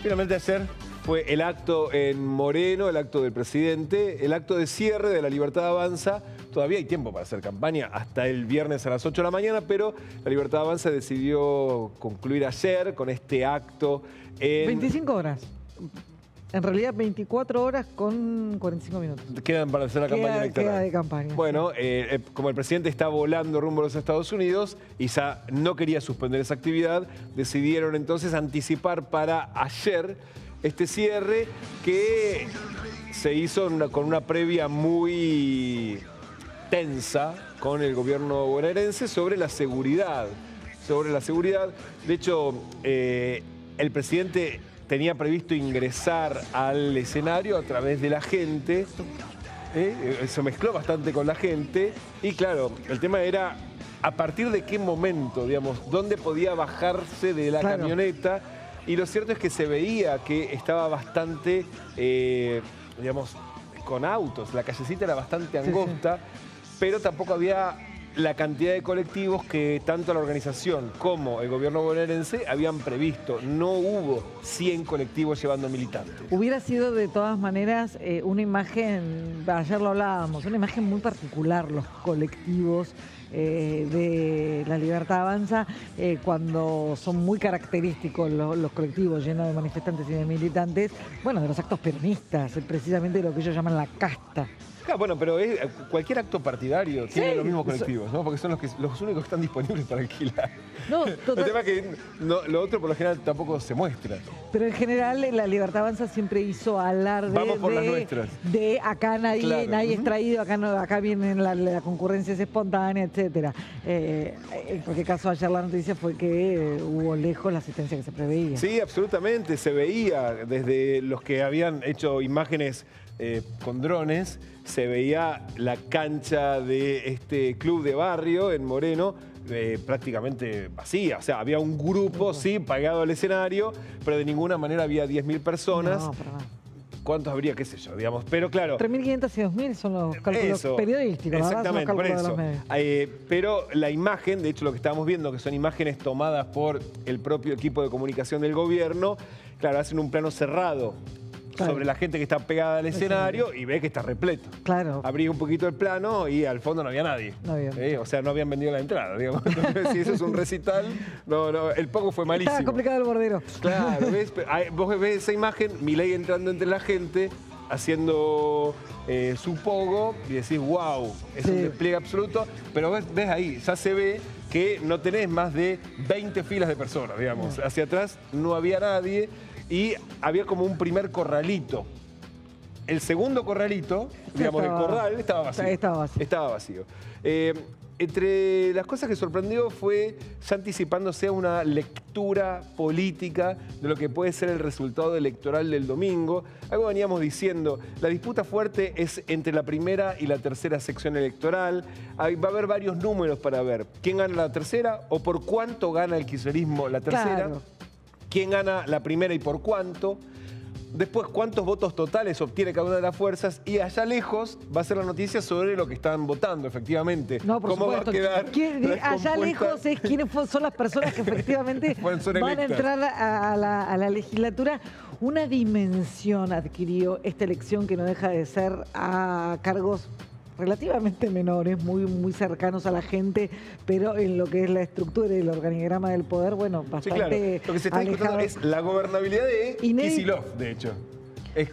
Finalmente ayer fue el acto en Moreno, el acto del presidente, el acto de cierre de La Libertad Avanza. Todavía hay tiempo para hacer campaña hasta el viernes a las 8 de la mañana, pero La Libertad Avanza decidió concluir ayer con este acto en... 25 horas. En realidad 24 horas con 45 minutos. Quedan para hacer la campaña electoral. Queda de campaña. Bueno, como el presidente está volando rumbo a los Estados Unidos y ya no quería suspender esa actividad, decidieron entonces anticipar para ayer este cierre que se hizo con una previa muy tensa con el gobierno bonaerense sobre la seguridad. De hecho, el presidente tenía previsto ingresar al escenario a través de la gente. Se mezcló bastante con la gente. Y claro, el tema era a partir de qué momento, digamos, dónde podía bajarse de la camioneta. Y lo cierto es que se veía que estaba bastante, digamos, con autos. La callecita era bastante angosta, pero tampoco había la cantidad de colectivos que tanto la organización como el gobierno bonaerense habían previsto. No hubo 100 colectivos llevando militantes. Hubiera sido de todas maneras una imagen, ayer lo hablábamos, una imagen muy particular los colectivos de La Libertad Avanza, cuando son muy característicos los colectivos llenos de manifestantes y de militantes, bueno, de los actos peronistas, precisamente de lo que ellos llaman la casta. Claro, bueno, pero cualquier acto partidario tiene los mismos colectivos, ¿no? Porque son los únicos que están disponibles para alquilar. No, el tema es que lo otro por lo general tampoco se muestra. Pero en general La Libertad Avanza siempre hizo alarde. Vamos por las nuestras. De acá nadie es traído, acá viene la concurrencia es espontánea, etcétera. En cualquier caso, ayer la noticia fue que hubo lejos la asistencia que se preveía. Sí, absolutamente, se veía desde los que habían hecho imágenes con drones, se veía la cancha de este club de barrio en Moreno prácticamente vacía. O sea, había un grupo, sí, pagado al escenario, pero de ninguna manera había 10.000 personas. No, perdón. ¿Cuántos habría? ¿Qué sé yo? Digamos. Pero claro... 3.500 y 2.000 son los cálculos periodísticos. Exactamente, son los por cálculos eso. De los medios. Pero la imagen, de hecho lo que estábamos viendo, que son imágenes tomadas por el propio equipo de comunicación del gobierno, claro, hacen un plano cerrado sobre la gente que está pegada al escenario y ve que está repleto. Claro. Abrí un poquito el plano y al fondo no había nadie. No había. O sea, no habían vendido la entrada, digamos. Entonces, si eso es un recital, no, el poco fue malísimo. Estaba complicado el bordero. Claro, vos ves esa imagen, Milei entrando entre la gente, haciendo su pogo y decís, wow, es un despliegue absoluto. Pero ves ahí, ya se ve que no tenés más de 20 filas de personas, digamos. Hacia atrás no había nadie. Y había como un primer corralito. El segundo corralito, digamos, el corral, estaba vacío. Estaba vacío. Entre las cosas que sorprendió fue ya anticipándose a una lectura política de lo que puede ser el resultado electoral del domingo. Algo veníamos diciendo, la disputa fuerte es entre la primera y la tercera sección electoral. Va a haber varios números para ver quién gana la tercera o por cuánto gana el kirchnerismo la tercera. Claro. ¿Quién gana la primera y por cuánto? Después, ¿cuántos votos totales obtiene cada una de las fuerzas? Y allá lejos va a ser la noticia sobre lo que están votando, efectivamente. No, por ¿Cómo supuesto. va a quedar Allá lejos es quiénes son las personas que efectivamente van a entrar a la legislatura. Una dimensión adquirió esta elección que no deja de ser a cargos relativamente menores, muy cercanos a la gente, pero en lo que es la estructura y el organigrama del poder, bueno, bastante claro. Lo que se está discutiendo es la gobernabilidad de Kicillof, de hecho. El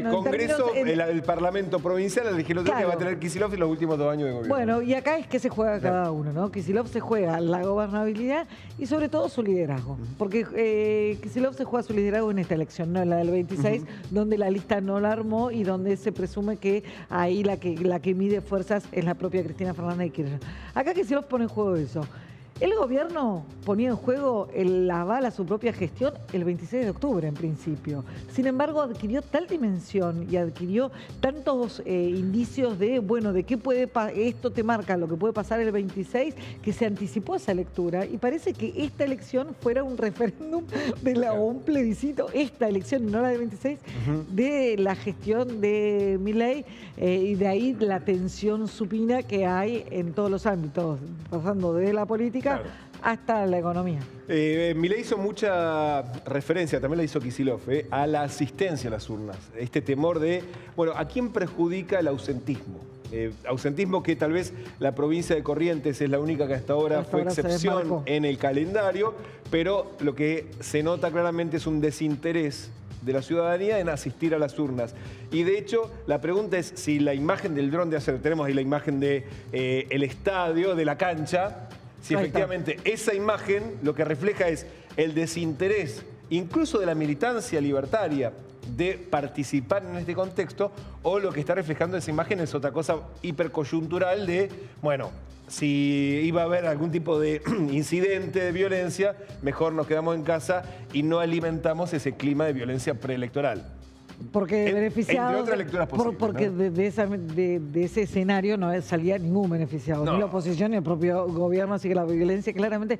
Congreso, el Parlamento Provincial, la legislatura que va a tener Kicillof en los últimos 2 años de gobierno. Bueno, y acá es que se juega cada uno, ¿no? Kicillof se juega la gobernabilidad y sobre todo su liderazgo. Porque Kicillof se juega su liderazgo en esta elección, no en la del 26, donde la lista no la armó y donde se presume que ahí la que mide fuerzas es la propia Cristina Fernández de Kirchner. Acá Kicillof pone en juego eso. El gobierno ponía en juego el aval a su propia gestión el 26 de octubre, en principio. Sin embargo, adquirió tal dimensión y adquirió tantos indicios de, bueno, de qué puede esto te marca lo que puede pasar el 26, que se anticipó esa lectura y parece que esta elección fuera un referéndum o un plebiscito, esta elección, no la del 26, de la gestión de Milei y de ahí la tensión supina que hay en todos los ámbitos, pasando de la política política hasta la economía. Milei hizo mucha referencia, también la hizo Kicillof, a la asistencia a las urnas. Este temor de, bueno, ¿a quién perjudica el ausentismo? Ausentismo que tal vez la provincia de Corrientes es la única que hasta ahora fue excepción en el calendario, pero lo que se nota claramente es un desinterés de la ciudadanía en asistir a las urnas. Y de hecho, la pregunta es si la imagen del dron de ayer, tenemos ahí la imagen del estadio, de la cancha, si efectivamente esa imagen lo que refleja es el desinterés, incluso de la militancia libertaria, de participar en este contexto, o lo que está reflejando esa imagen es otra cosa hipercoyuntural de, bueno, si iba a haber algún tipo de incidente de violencia, mejor nos quedamos en casa y no alimentamos ese clima de violencia preelectoral. Porque beneficiados, entre otras lecturas posibles, porque ¿no? de ese escenario no salía ningún beneficiado, ni la oposición ni el propio gobierno, así que la violencia claramente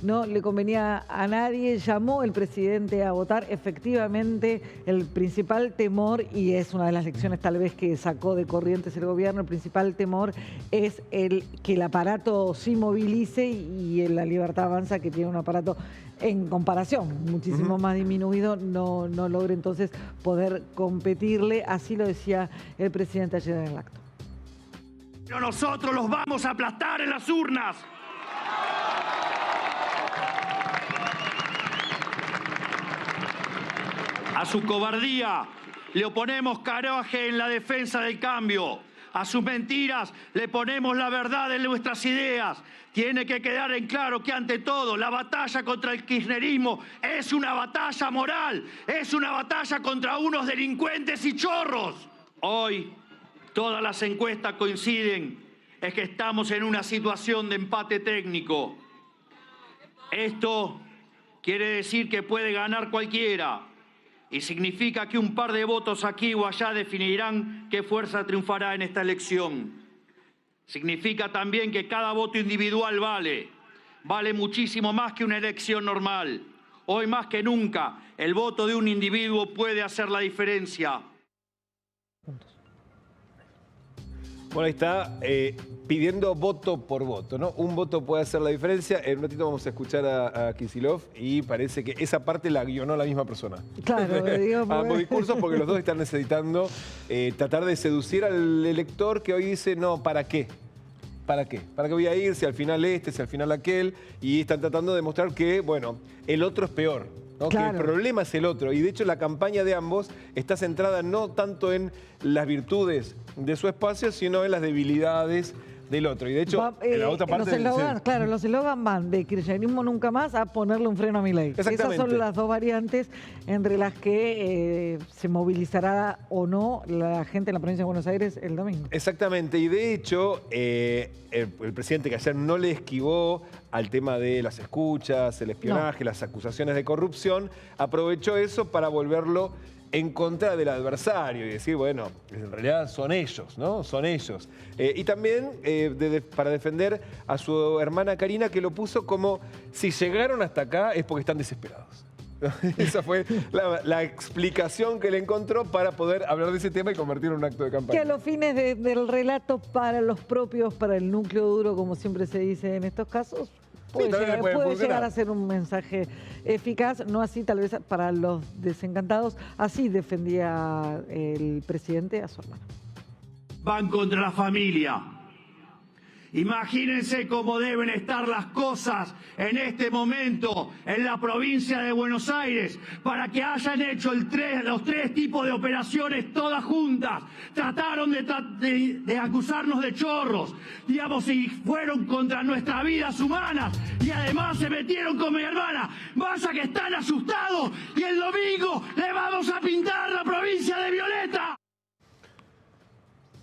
no le convenía a nadie. Llamó el presidente a votar. Efectivamente, el principal temor, y es una de las lecciones tal vez que sacó de Corrientes el gobierno, el principal temor es que el aparato sí movilice y la Libertad Avanza, que tiene un aparato en comparación muchísimo más disminuido, no logre entonces poder competirle. Así lo decía el presidente ayer en el acto. Pero nosotros los vamos a aplastar en las urnas. A su cobardía le oponemos coraje en la defensa del cambio. A sus mentiras le ponemos la verdad de nuestras ideas. Tiene que quedar en claro que ante todo la batalla contra el kirchnerismo es una batalla moral, es una batalla contra unos delincuentes y chorros. Hoy todas las encuestas coinciden en que estamos en una situación de empate técnico. Esto quiere decir que puede ganar cualquiera. Y significa que un par de votos aquí o allá definirán qué fuerza triunfará en esta elección. Significa también que cada voto individual vale muchísimo más que una elección normal. Hoy más que nunca, el voto de un individuo puede hacer la diferencia. Bueno, ahí está pidiendo voto por voto, ¿no? Un voto puede hacer la diferencia. En un ratito vamos a escuchar a Kicillof y parece que esa parte la guionó la misma persona. Claro, digo, ambos discursos, porque los dos están necesitando tratar de seducir al elector que hoy dice, no, ¿para qué? ¿Para qué? ¿Para qué voy a ir si al final si al final aquel? Y están tratando de demostrar que, bueno, el otro es peor, ¿no? Claro. Que el problema es el otro. Y de hecho la campaña de ambos está centrada no tanto en las virtudes de su espacio, sino en las debilidades del otro. Y de hecho, en la otra parte... Los eslogans van de kirchnerismo nunca más a ponerle un freno a Milei. Esas son las dos variantes entre las que se movilizará o no la gente en la provincia de Buenos Aires el domingo. Exactamente. Y de hecho, el presidente, que ayer no le esquivó al tema de las escuchas, el espionaje, las acusaciones de corrupción, aprovechó eso para volverlo en contra del adversario y decir, bueno, en realidad son ellos, ¿no? Son ellos. Y también para defender a su hermana Karina, que lo puso como, si llegaron hasta acá es porque están desesperados. Esa fue la explicación que le encontró para poder hablar de ese tema y convertirlo en un acto de campaña. Que a los fines del relato para los propios, para el núcleo duro, como siempre se dice en estos casos, puede llegar a ser un mensaje eficaz, no así tal vez para los desencantados. Así defendía el presidente a su hermano. Van contra la familia. Imagínense cómo deben estar las cosas en este momento en la provincia de Buenos Aires para que hayan hecho los tres tipos de operaciones todas juntas. Trataron de acusarnos de chorros, digamos, y fueron contra nuestras vidas humanas y además se metieron con mi hermana. Vaya que están asustados y el domingo le vamos a pintar la provincia de violeta.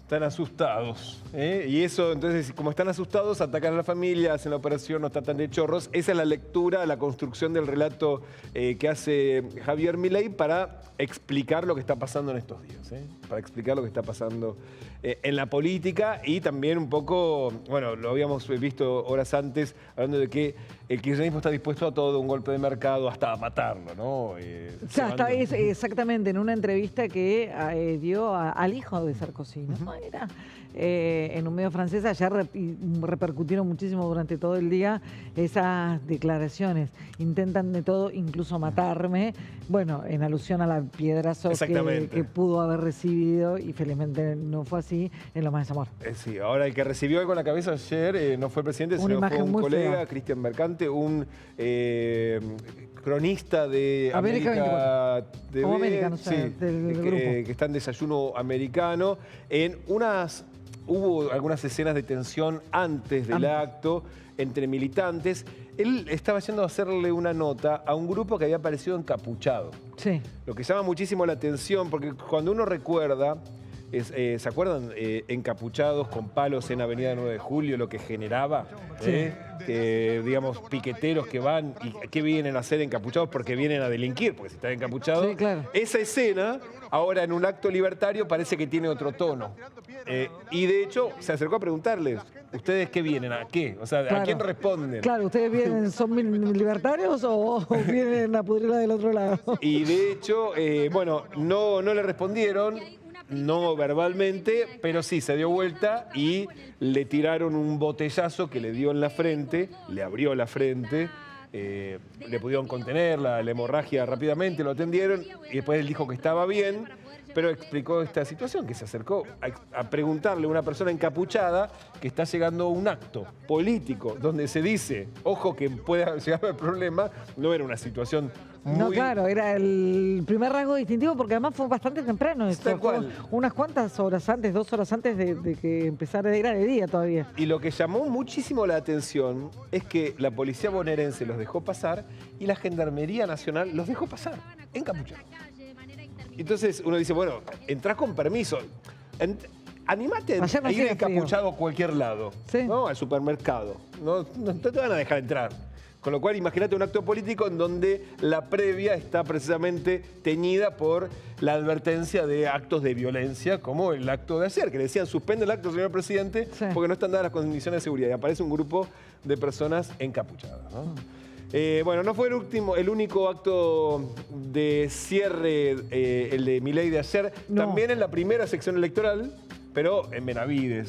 Están asustados. Y eso, entonces, como están asustados, atacan a la familia, hacen la operación, nos tratan de chorros. Esa es la lectura, la construcción del relato que hace Javier Milei para explicar lo que está pasando en estos días. para explicar lo que está pasando en la política y también un poco, bueno, lo habíamos visto horas antes, hablando de que el kirchnerismo está dispuesto a todo, un golpe de mercado, hasta a matarlo, ¿no? O sea, exactamente, en una entrevista que dio al hijo de Sarkozy, ¿no? Era en un medio francés, ayer repercutieron muchísimo durante todo el día esas declaraciones. Intentan de todo, incluso matarme, bueno, en alusión a la piedrazo que pudo haber recibido y felizmente no fue así en Lomas de Zamora. Sí, ahora el que recibió algo en la cabeza ayer no fue el presidente, sino fue un colega, Cristian Mercante, un cronista de América TV, del grupo. Que está en Desayuno Americano. Hubo algunas escenas de tensión antes del acto entre militantes. Él estaba yendo a hacerle una nota a un grupo que había aparecido encapuchado. Sí. Lo que llama muchísimo la atención, porque cuando uno recuerda, ¿se acuerdan? Encapuchados con palos en Avenida 9 de Julio, lo que generaba, digamos, piqueteros que van y ¿qué vienen a hacer encapuchados? Porque vienen a delinquir, porque si están encapuchados. Sí, claro. Esa escena, ahora en un acto libertario, parece que tiene otro tono. Y de hecho, se acercó a preguntarles, ¿ustedes qué vienen? ¿A qué? O sea, ¿a quién responden? Claro, ¿ustedes vienen, son libertarios o vienen a pudrirla del otro lado? Y de hecho, bueno, no le respondieron. No verbalmente, pero sí se dio vuelta y le tiraron un botellazo que le dio en la frente, le abrió la frente, le pudieron contener la hemorragia rápidamente, lo atendieron y después él dijo que estaba bien, pero explicó esta situación, que se acercó a preguntarle a una persona encapuchada que está llegando a un acto político donde se dice, ojo que pueda llegar al problema, no era una situación muy... No, claro, era el primer rasgo distintivo porque además fue bastante temprano. Tal cual. Unas cuantas horas antes, 2 horas antes de que empezara, era de día todavía. Y lo que llamó muchísimo la atención es que la policía bonaerense los dejó pasar y la Gendarmería Nacional los dejó pasar, encapuchados. Entonces uno dice, bueno, entrás con permiso. Animate a ir encapuchado a cualquier lado, ¿no? Al supermercado. No te van a dejar entrar. Con lo cual, imagínate un acto político en donde la previa está precisamente teñida por la advertencia de actos de violencia, como el acto de ayer, que le decían, suspende el acto, señor presidente, porque no están dadas las condiciones de seguridad. Y aparece un grupo de personas encapuchadas, ¿no? Bueno, no fue el único acto de cierre, el de Milei de ayer. No. También en la primera sección electoral, pero en Benavides.